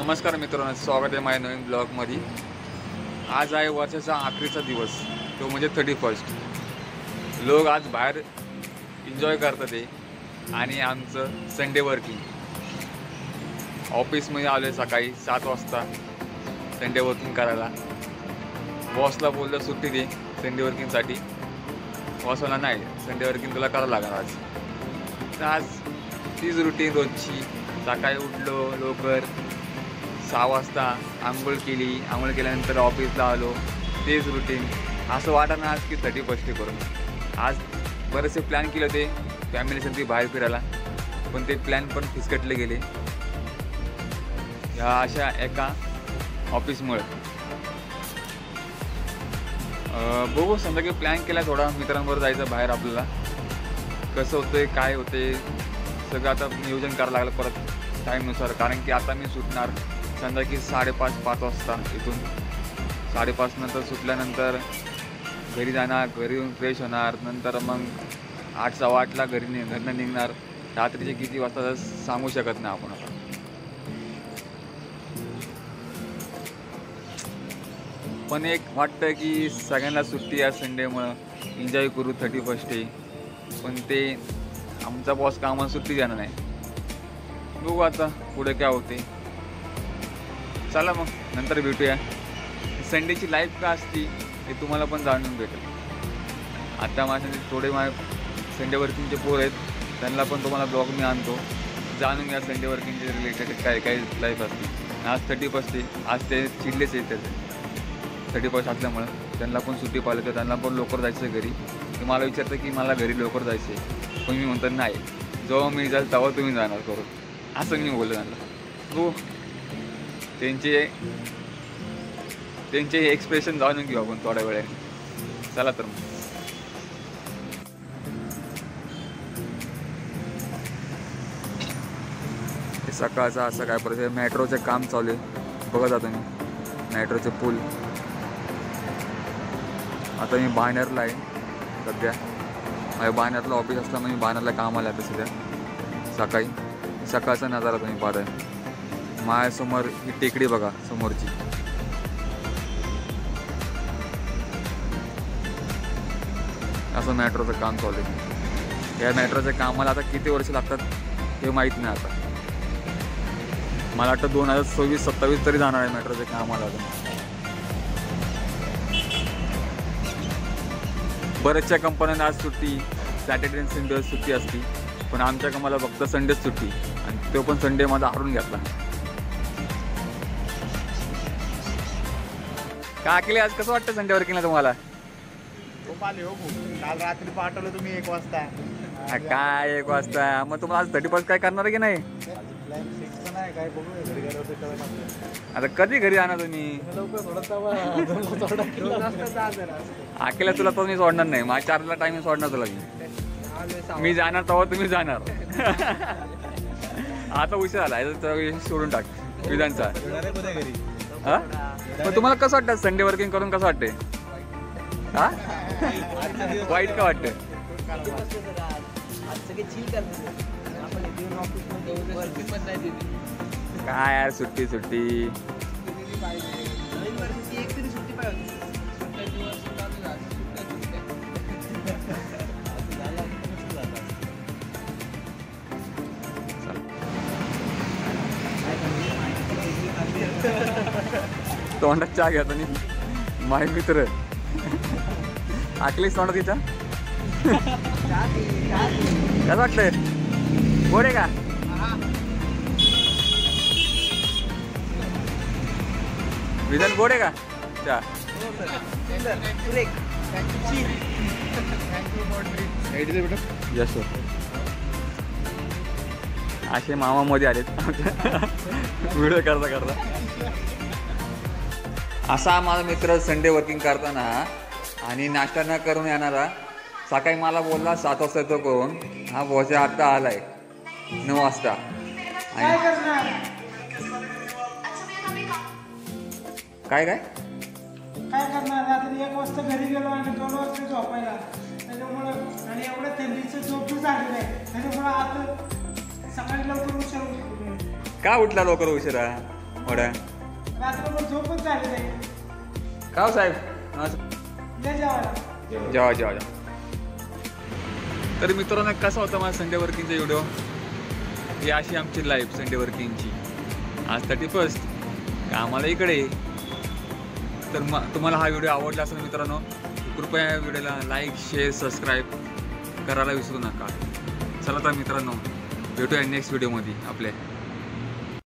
नमस्कार मित्रांनो, स्वागत आहे माझ्या नवीन ब्लॉगमध्ये। आज आहे वर्षाचा अखेरचा दिवस, तो म्हणजे 31st। लोक आज बाहेर एन्जॉय करतात ते आणि आमचं संडे वर्किंग। ऑफिसमध्ये आलो सकाळी 7 वाजता संडे वर्किंग करायला। बॉसला बोललं सुट्टी दे संडे वर्किंगसाठी। बॉस म्हणला नाही, संडे वर्किंग तुला करावं लागणार आज। तर आज तीच रुटीन रोजची। सकाळी उठलो लवकर 6 वाजता, आंघोळ केली, आंघोळ केल्यानंतर ऑफिसला आलो, तेच रुटीन। असं वाटतं ना आज की 31st करून। आज बरेचसे प्लॅन केले होते फॅमिलीसाठी बाहेर फिरायला, पण ते प्लॅन पण फिसकटले गेले ह्या अशा एका ऑफिसमुळे। बघू संध्याकाळी प्लॅन केला थोडा मित्रांबरोबर जायचं बाहेर। आपल्याला कसं होतंय काय होते सगळं आता नियोजन करावं लागलं परत टाईमनुसार, कारण की आता मी सुटणार संध्याकाळी 5:30-5 वाजता इथून। 5:30 नंतर सुटल्यानंतर घरी जाणार, घरी येऊन फ्रेश होणार, नंतर मग 8-8:15ला घरनं निघणार। रात्रीचे किती वाजता सांगू शकत नाही आपण आता। पण एक वाटतं की सगळ्यांना सुट्टी आहे संडेमुळं, एन्जॉय करू 31st डे। पण ते आमचा बॉस कामाला सुट्टी देणार नाही। बघू आता पुढे काय होते। चला मग नंतर भेटूया। संडेची लाईफ का असती हे तुम्हाला पण जाणून भेटेल। आता माझे थोडे संडे वर्किंगचे पोर आहेत, त्यांना पण तुम्हाला ब्लॉग मी आणतो, जाणून घ्या संडे वर्किंगचे रिलेटेड काय काय लाईफ असते। आज 31st डे, आज ते चिडलेच आहेत त्याचे 31st असल्यामुळं। त्यांना पण सुट्टी पाहिजे तर त्यांना पण लवकर जायचं आहे घरी। ते मला विचारतं की मला घरी लवकर जायचं आहे, पण मी म्हणतो नाही, जेव्हा मी जाईल तेव्हा तुम्ही जाणार करून, असं मी बोललो त्यांना। हो, त्यांचे एक्सप्रेशन जाणून घेऊ आपण थोड्या वेळाने। चला तर मग सकाळचा असं काय परत मेट्रोचं काम चालू आहे, बघत आता मी मेट्रोचे पूल। आता मी बाणेरला आहे सध्या, माझ्या बाणेरला ऑफिस असल्यामुळे मी बाणेरला कामाला आहे सध्या। सकाळचा नजारा तुम्ही पाहताय, माझ्यासमोर ही टेकडी बघा समोरची। असं मेट्रोचं काम चालू आहे। या मेट्रोच्या कामाला आता किती वर्ष लागतात हे माहीत नाही। आता मला वाटतं 2026-27 तरी जाणार आहे मेट्रोच्या कामाला। बऱ्याचशा कंपन्यांना आज सुट्टी, सॅटर्डे आणि संडे सुट्टी असती, पण आमच्या कामाला फक्त संडेच सुट्टी, आणि तो पण संडे माझा हरून घेतला। का केले आज कसं वाटतं संडे वर्किंगला तुम्हाला? काल रात्री पाठवलं तुम्ही 1 वाजता। काय 1 वाजता? मग तुम्हाला आज 31st काय करणार आहे की नाही? काय बघू घरी गेलो आता कधी घरी जाणार तुम्ही? अकेला तुला तो मी सोडणार नाही, माझ्या 4ला टायमिंग सोडणार तुला मी जाणार तेव्हा तुम्ही जाणार। आता उशीर आला सोडून टाक विधानचा। हा, पण तुम्हाला कसं वाटतं संडे वर्किंग करून कसं वाटते? हा, वाईट का वाटतं? काय यार सुट्टी तोंडात चहा घ्या तुम्ही, माय मित्र आकलीच तोंडात तिचा। काय वाटतंय, गोड आहे का? विधान गोड आहे का चहा? Yes sir. असे मामा मध्ये आलेत व्हिडिओ करता। असा माझा मित्र संडे वर्किंग करताना आणि नाश्ता न करून येणारा, सकाळी मला बोलला 7 वाजता येतो करून, हा बॉस आता आलाय 9 वाजता। काय करणार? रात्री 1 वाजता घरी गेलो आणि 2 वाजता झोपायला, त्याच्यामुळं आणि एवढं थंडीचं झोप झालेलं आहे, त्याच्यामुळं आता सकाळी लवकर उशीर का उठला लवकर उशिरा? वड्या रात्रभर झोपच झाली नाही. का हो साहेब या जेवायला. जेवा जेवा जेवा. तर मित्रांनो कसा होता माझा संडे वर्किंगचा व्हिडिओ. ही अशी आमची लाईफ संडे वर्किंगची. आज 31 कामाला इकडे. तर तुम्हाला हा व्हिडिओ आवडला असेल मित्रांनो कृपया या व्हिडिओला लाईक शेअर सबस्क्राईब करायला विसरू नका. चला तर मित्रांनो भेटूया नेक्स्ट व्हिडिओमध्ये आपल्या.